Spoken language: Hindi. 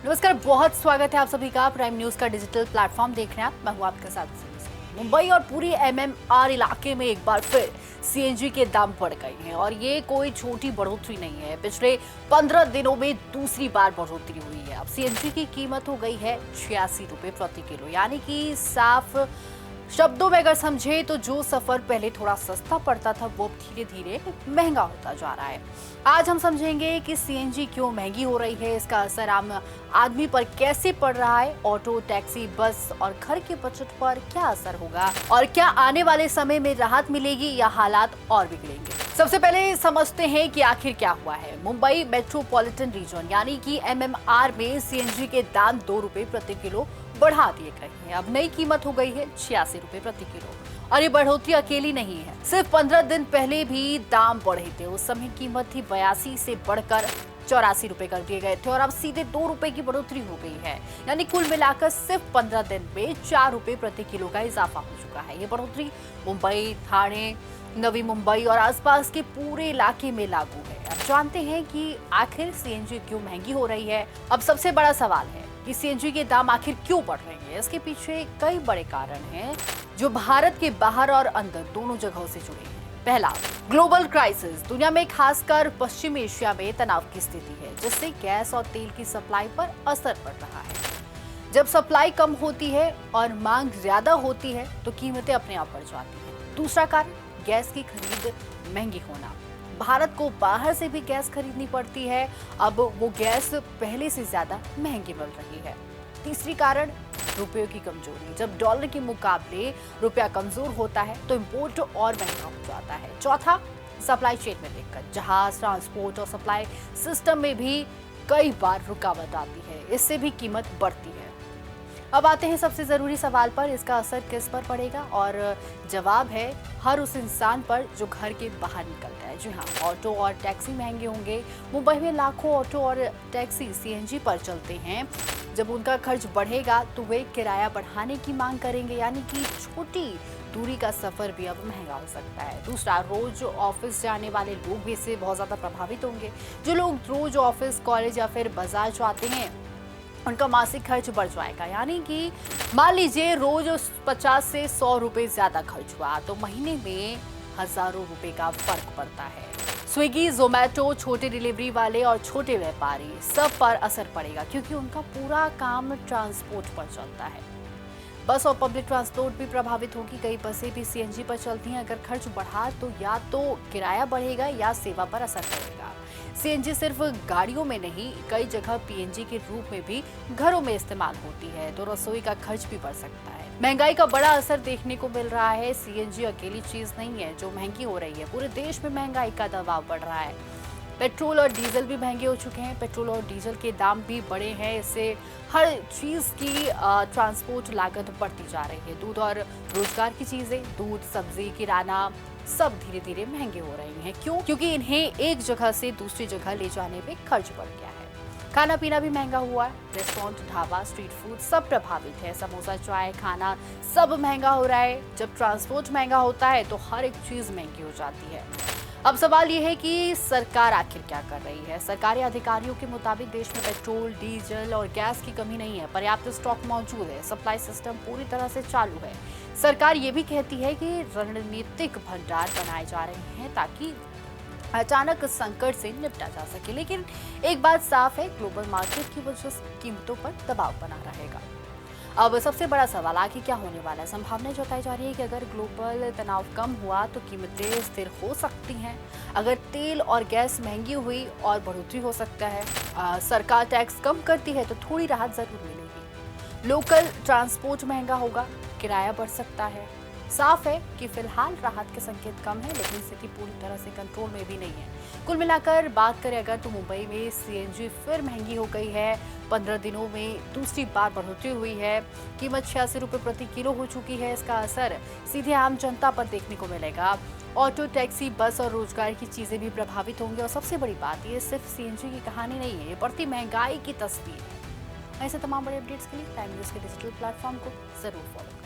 नमस्कार, बहुत स्वागत है आप सभी का प्राइम न्यूज का डिजिटल प्लेटफॉर्म देख रहे हैं आप। मैं हूं आपके साथ मुंबई और पूरी एमएमआर इलाके में एक बार फिर सीएनजी के दाम बढ़ गए हैं और ये कोई छोटी बढ़ोतरी नहीं है। पिछले 15 दिनों में दूसरी बार बढ़ोतरी हुई है। अब सीएनजी की कीमत हो गई है 86 रुपए प्रति किलो, यानी कि साफ शब्दों में अगर समझे तो जो सफर पहले थोड़ा सस्ता पड़ता था वो धीरे धीरे महंगा होता जा रहा है। आज हम समझेंगे कि सीएनजी क्यों महंगी हो रही है, इसका असर आम आदमी पर कैसे पड़ रहा है, ऑटो, टैक्सी, बस और घर के बजट पर क्या असर होगा और क्या आने वाले समय में राहत मिलेगी या हालात और बिगड़ेंगे। सबसे पहले समझते हैं कि आखिर क्या हुआ है। मुंबई मेट्रोपॉलिटन रीजन यानी कि एमएमआर में सीएनजी के दाम 2 रुपए प्रति किलो बढ़ा दिए गए हैं। अब नई कीमत हो गई है 86 रुपए प्रति किलो और ये बढ़ोतरी अकेली नहीं है। सिर्फ 15 दिन पहले भी दाम बढ़े थे। उस समय कीमत थी 82 से बढ़कर 84 रुपए कर दिए गए थे और अब सीधे 2 रुपए की बढ़ोतरी हो गई है। यानी कुल मिलाकर सिर्फ 15 दिन में 4 रुपए प्रति किलो का इजाफा हो चुका है। ये बढ़ोतरी मुंबई, ठाणे, नवी मुंबई और आसपास के पूरे इलाके में लागू है। अब जानते हैं कि आखिर सीएनजी क्यों महंगी हो रही है। अब सबसे बड़ा सवाल है कि सीएनजी के दाम आखिर क्यों बढ़ रहे हैं। इसके पीछे कई बड़े कारण हैं जो भारत के बाहर और अंदर दोनों जगहों से जुड़े हैं। पहला, ग्लोबल क्राइसिस। दुनिया में खासकर पश्चिम एशिया में तनाव की स्थिति है, जिससे गैस और तेल की सप्लाई पर असर पड़ रहा है। जब सप्लाई कम होती है और मांग ज्यादा होती है तो कीमतें अपने आप बढ़ जाती हैं। दूसरा कारण, गैस की खरीद महंगी होना। भारत को बाहर से भी गैस खरीदनी पड़ती है। अब वो गैस पहले से ज्यादा महंगी मिल रही है। तीसरी कारण, रुपये की कमजोरी। जब डॉलर के मुकाबले रुपया कमजोर होता है तो इंपोर्ट और महंगा हो जाता है। चौथा, सप्लाई चेन में दिक्कत। जहाज, ट्रांसपोर्ट और सप्लाई सिस्टम में भी कई बार रुकावट आती है, इससे भी कीमत बढ़ती है। अब आते हैं सबसे जरूरी सवाल पर, इसका असर किस पर पड़ेगा, और जवाब है हर उस इंसान पर जो घर के बाहर निकलता है। जी हाँ, ऑटो और टैक्सी महंगे होंगे। मुंबई में लाखों ऑटो और टैक्सी सीएनजी पर चलते हैं। जब उनका खर्च बढ़ेगा तो वे किराया बढ़ाने की मांग करेंगे, यानी कि छोटी दूरी का सफर भी अब महंगा हो सकता है। दूसरा, रोज ऑफिस जाने वाले लोग भी इससे बहुत ज्यादा प्रभावित होंगे। जो लोग रोज ऑफिस, कॉलेज या फिर बाजार जाते हैं उनका मासिक खर्च बढ़ जाएगा। यानी कि मान लीजिए रोज 50 से 100 रुपए ज्यादा खर्च हुआ तो महीने में हजारों रुपए का फर्क पड़ता है। स्विगी, जोमेटो, छोटे डिलीवरी वाले और छोटे व्यापारी सब पर असर पड़ेगा, क्योंकि उनका पूरा काम ट्रांसपोर्ट पर चलता है। बस और पब्लिक ट्रांसपोर्ट भी प्रभावित होगी। कई बसें भी सीएनजी पर चलती हैं। अगर खर्च बढ़ा तो या तो किराया बढ़ेगा या सेवा पर असर पड़ेगा। सीएनजी सिर्फ गाड़ियों में नहीं, कई जगह पीएनजी के रूप में भी घरों में इस्तेमाल होती है, तो रसोई का खर्च भी बढ़ सकता है। महंगाई का बड़ा असर देखने को मिल रहा है। सीएनजी अकेली चीज नहीं है जो महंगी हो रही है, पूरे देश में महंगाई का दबाव बढ़ रहा है। पेट्रोल और डीजल भी महंगे हो चुके हैं। पेट्रोल और डीजल के दाम भी बढ़े हैं। इससे हर चीज की ट्रांसपोर्ट लागत बढ़ती जा रही है। दूध और रोजगार की चीजें, दूध, सब्जी, किराना सब धीरे धीरे महंगे हो रहे हैं। क्यों? क्योंकि इन्हें एक जगह से दूसरी जगह ले जाने पे खर्च बढ़ गया है। खाना पीना भी महंगा हुआ है। रेस्टोरेंट, ढाबा, स्ट्रीट फूड सब प्रभावित है। समोसा, चाय, खाना सब महंगा हो रहा है। जब ट्रांसपोर्ट महंगा होता है तो हर एक चीज महंगी हो जाती है। अब सवाल ये है कि सरकार आखिर क्या कर रही है। सरकारी अधिकारियों के मुताबिक देश में पेट्रोल, डीजल और गैस की कमी नहीं है। पर्याप्त स्टॉक मौजूद है। सप्लाई सिस्टम पूरी तरह से चालू है। सरकार ये भी कहती है कि रणनीतिक भंडार बनाए जा रहे हैं ताकि अचानक संकट से निपटा जा सके। लेकिन एक बात साफ है, ग्लोबल मार्केट की वजह से कीमतों पर दबाव बना रहेगा। अब सबसे बड़ा सवाल आगे क्या होने वाला है। संभावना जताई जा रही है कि अगर ग्लोबल तनाव कम हुआ तो कीमतें स्थिर हो सकती हैं। अगर तेल और गैस महंगी हुई और बढ़ोतरी हो सकता है। सरकार टैक्स कम करती है तो थोड़ी राहत जरूर मिलेगी। लोकल ट्रांसपोर्ट महंगा होगा, किराया बढ़ सकता है। साफ है कि फिलहाल राहत के संकेत कम है, लेकिन स्थिति पूरी तरह से कंट्रोल में भी नहीं है। कुल मिलाकर बात करें अगर तो मुंबई में सीएनजी फिर महंगी हो गई है। 15 दिनों में दूसरी बार बढ़ोतरी हुई है। कीमत 86 रुपए प्रति किलो हो चुकी है। इसका असर सीधे आम जनता पर देखने को मिलेगा। ऑटो, टैक्सी, बस और रोजगार की चीजें भी प्रभावित होंगी। और सबसे बड़ी बात, ये सिर्फ सीएनजी की कहानी नहीं है, ये बढ़ती महंगाई की तस्वीर है। ऐसे तमाम बड़े अपडेट्स के लिए टाइम न्यूज के डिजिटल प्लेटफॉर्म को जरूर फॉलो